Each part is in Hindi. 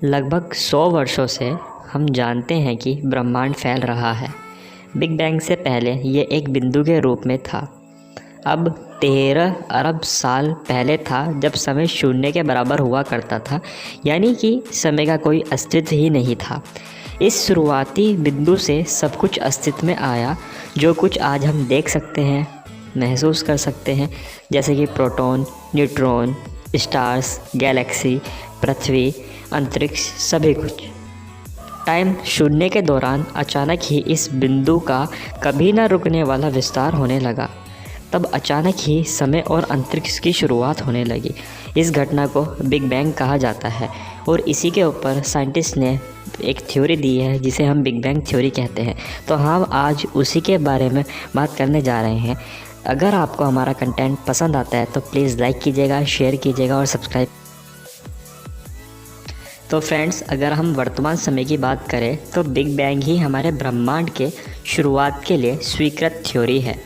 लगभग 100 वर्षों से हम जानते हैं कि ब्रह्मांड फैल रहा है। बिग बैंग से पहले ये एक बिंदु के रूप में था। अब 13 अरब साल पहले था जब समय शून्य के बराबर हुआ करता था, यानी कि समय का कोई अस्तित्व ही नहीं था। इस शुरुआती बिंदु से सब कुछ अस्तित्व में आया, जो कुछ आज हम देख सकते हैं, महसूस कर सकते हैं, जैसे कि प्रोटॉन, न्यूट्रॉन, स्टार्स, गैलेक्सी, पृथ्वी, अंतरिक्ष, सभी कुछ। टाइम शून्य के दौरान अचानक ही इस बिंदु का कभी न रुकने वाला विस्तार होने लगा। तब अचानक ही समय और अंतरिक्ष की शुरुआत होने लगी। इस घटना को बिग बैंग कहा जाता है और इसी के ऊपर साइंटिस्ट ने एक थ्योरी दी है जिसे हम बिग बैंग थ्योरी कहते हैं। तो हम आज उसी के बारे में बात करने जा रहे हैं। अगर आपको हमारा कंटेंट पसंद आता है तो प्लीज़ लाइक कीजिएगा, शेयर कीजिएगा और सब्सक्राइब। तो फ्रेंड्स, अगर हम वर्तमान समय की बात करें तो बिग बैंग ही हमारे ब्रह्मांड के शुरुआत के लिए स्वीकृत थ्योरी है।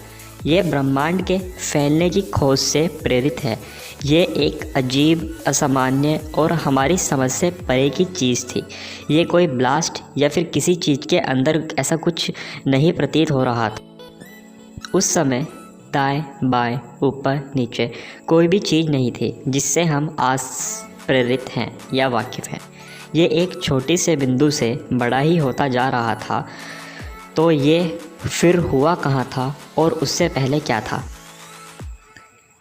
ये ब्रह्मांड के फैलने की खोज से प्रेरित है। ये एक अजीब, असामान्य और हमारी समझ से परे की चीज़ थी। ये कोई ब्लास्ट या फिर किसी चीज़ के अंदर ऐसा कुछ नहीं प्रतीत हो रहा था। उस समय दाएं बाएं, ऊपर नीचे कोई भी चीज़ नहीं थी जिससे हम आज प्रेरित हैं या वाकिफ़ हैं। ये एक छोटी से बिंदु से बड़ा ही होता जा रहा था। तो ये फिर हुआ कहाँ था और उससे पहले क्या था?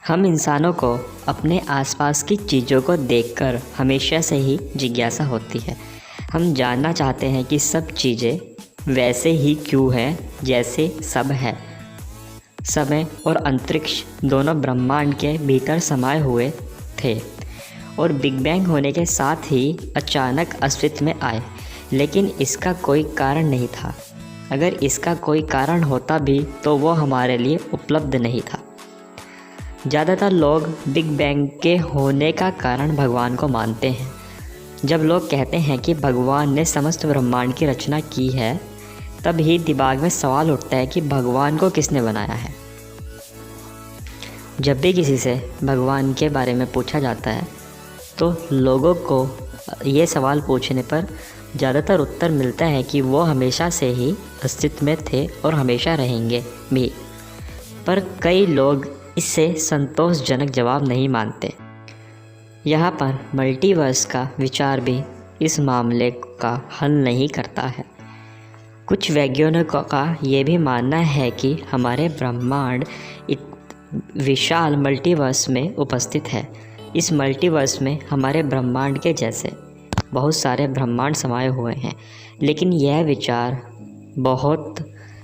हम इंसानों को अपने आसपास की चीज़ों को देखकर हमेशा से ही जिज्ञासा होती है। हम जानना चाहते हैं कि सब चीज़ें वैसे ही क्यों हैं जैसे सब है। समय और अंतरिक्ष दोनों ब्रह्मांड के भीतर समाये हुए थे और बिग बैंग होने के साथ ही अचानक अस्तित्व में आए, लेकिन इसका कोई कारण नहीं था। अगर इसका कोई कारण होता भी तो वो हमारे लिए उपलब्ध नहीं था। ज़्यादातर लोग बिग बैंग के होने का कारण भगवान को मानते हैं। जब लोग कहते हैं कि भगवान ने समस्त ब्रह्मांड की रचना की है, तब ही दिमाग में सवाल उठता है कि भगवान को किसने बनाया है। जब भी किसी से भगवान के बारे में पूछा जाता है तो लोगों को ये सवाल पूछने पर ज़्यादातर उत्तर मिलता है कि वो हमेशा से ही अस्तित्व में थे और हमेशा रहेंगे भी। पर कई लोग इससे संतोषजनक जवाब नहीं मानते। यहाँ पर मल्टीवर्स का विचार भी इस मामले का हल नहीं करता है। कुछ वैज्ञानिकों का ये भी मानना है कि हमारे ब्रह्मांड विशाल मल्टीवर्स में उपस्थित है। इस मल्टीवर्स में हमारे ब्रह्मांड के जैसे बहुत सारे ब्रह्मांड समाये हुए हैं, लेकिन यह विचार बहुत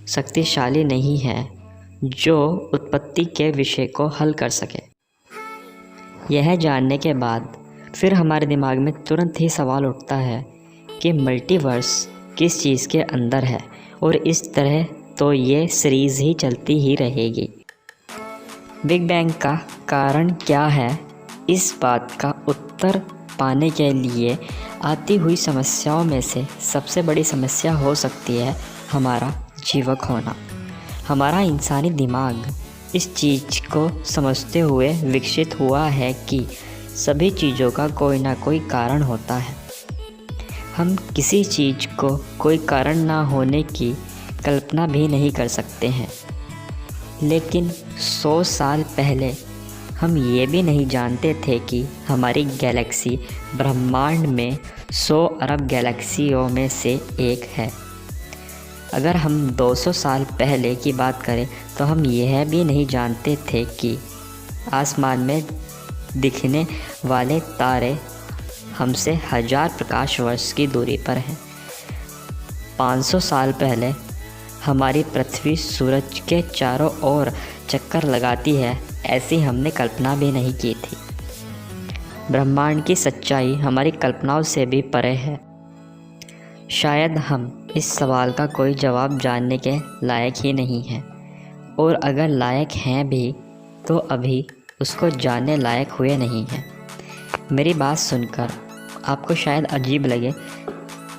शक्तिशाली नहीं है जो उत्पत्ति के विषय को हल कर सके। यह जानने के बाद फिर हमारे दिमाग में तुरंत ही सवाल उठता है कि मल्टीवर्स किस चीज़ के अंदर है, और इस तरह तो ये सीरीज़ ही चलती ही रहेगी। बिग बैंग का कारण क्या है, इस बात का उत्तर पाने के लिए आती हुई समस्याओं में से सबसे बड़ी समस्या हो सकती है हमारा जीवक होना। हमारा इंसानी दिमाग इस चीज़ को समझते हुए विकसित हुआ है कि सभी चीज़ों का कोई ना कोई कारण होता है। हम किसी चीज़ को कोई कारण ना होने की कल्पना भी नहीं कर सकते हैं। लेकिन 100 साल पहले हम ये भी नहीं जानते थे कि हमारी गैलेक्सी ब्रह्मांड में 100 अरब गैलेक्सियों में से एक है। अगर हम 200 साल पहले की बात करें तो हम यह भी नहीं जानते थे कि आसमान में दिखने वाले तारे हमसे 1000 प्रकाश वर्ष की दूरी पर हैं। 500 साल पहले हमारी पृथ्वी सूरज के चारों ओर चक्कर लगाती है, ऐसी हमने कल्पना भी नहीं की थी। ब्रह्मांड की सच्चाई हमारी कल्पनाओं से भी परे है। शायद हम इस सवाल का कोई जवाब जानने के लायक ही नहीं हैं, और अगर लायक हैं भी तो अभी उसको जानने लायक हुए नहीं हैं। मेरी बात सुनकर आपको शायद अजीब लगे,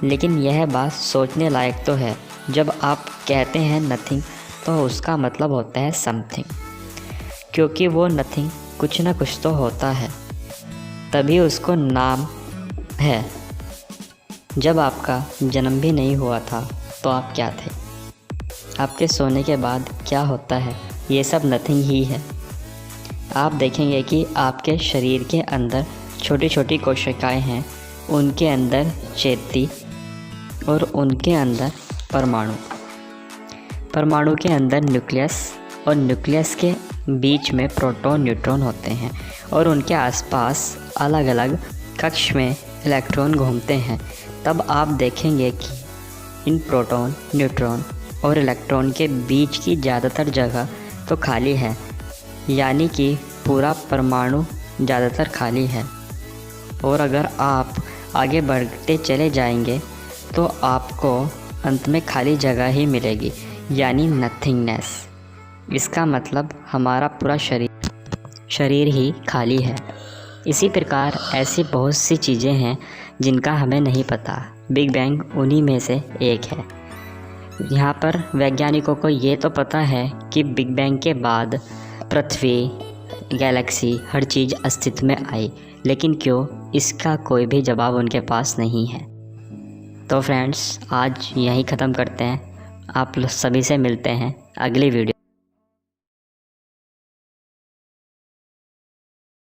लेकिन यह बात सोचने लायक तो है। जब आप कहते हैं नथिंग तो उसका मतलब होता है समथिंग, क्योंकि वो नथिंग कुछ ना कुछ तो होता है, तभी उसको नाम है। जब आपका जन्म भी नहीं हुआ था तो आप क्या थे? आपके सोने के बाद क्या होता है? ये सब नथिंग ही है। आप देखेंगे कि आपके शरीर के अंदर छोटी छोटी कोशिकाएं हैं, उनके अंदर चेती और उनके अंदर परमाणु के अंदर न्यूक्लियस और न्यूक्लियस के बीच में प्रोटॉन न्यूट्रॉन होते हैं और उनके आसपास अलग अलग कक्ष में इलेक्ट्रॉन घूमते हैं। तब आप देखेंगे कि इन प्रोटॉन, न्यूट्रॉन और इलेक्ट्रॉन के बीच की ज़्यादातर जगह तो खाली है, यानी कि पूरा परमाणु ज़्यादातर खाली है। और अगर आप आगे बढ़ते चले जाएंगे तो आपको अंत में खाली जगह ही मिलेगी, यानी नथिंगनेस। इसका मतलब हमारा पूरा शरीर ही खाली है। इसी प्रकार ऐसी बहुत सी चीज़ें हैं जिनका हमें नहीं पता। बिग बैंग उन्हीं में से एक है। यहाँ पर वैज्ञानिकों को ये तो पता है कि बिग बैंग के बाद पृथ्वी, गैलेक्सी, हर चीज़ अस्तित्व में आई, लेकिन क्यों, इसका कोई भी जवाब उनके पास नहीं है। तो फ्रेंड्स, आज यहीं ख़त्म करते हैं। आप सभी से मिलते हैं अगली वीडियो।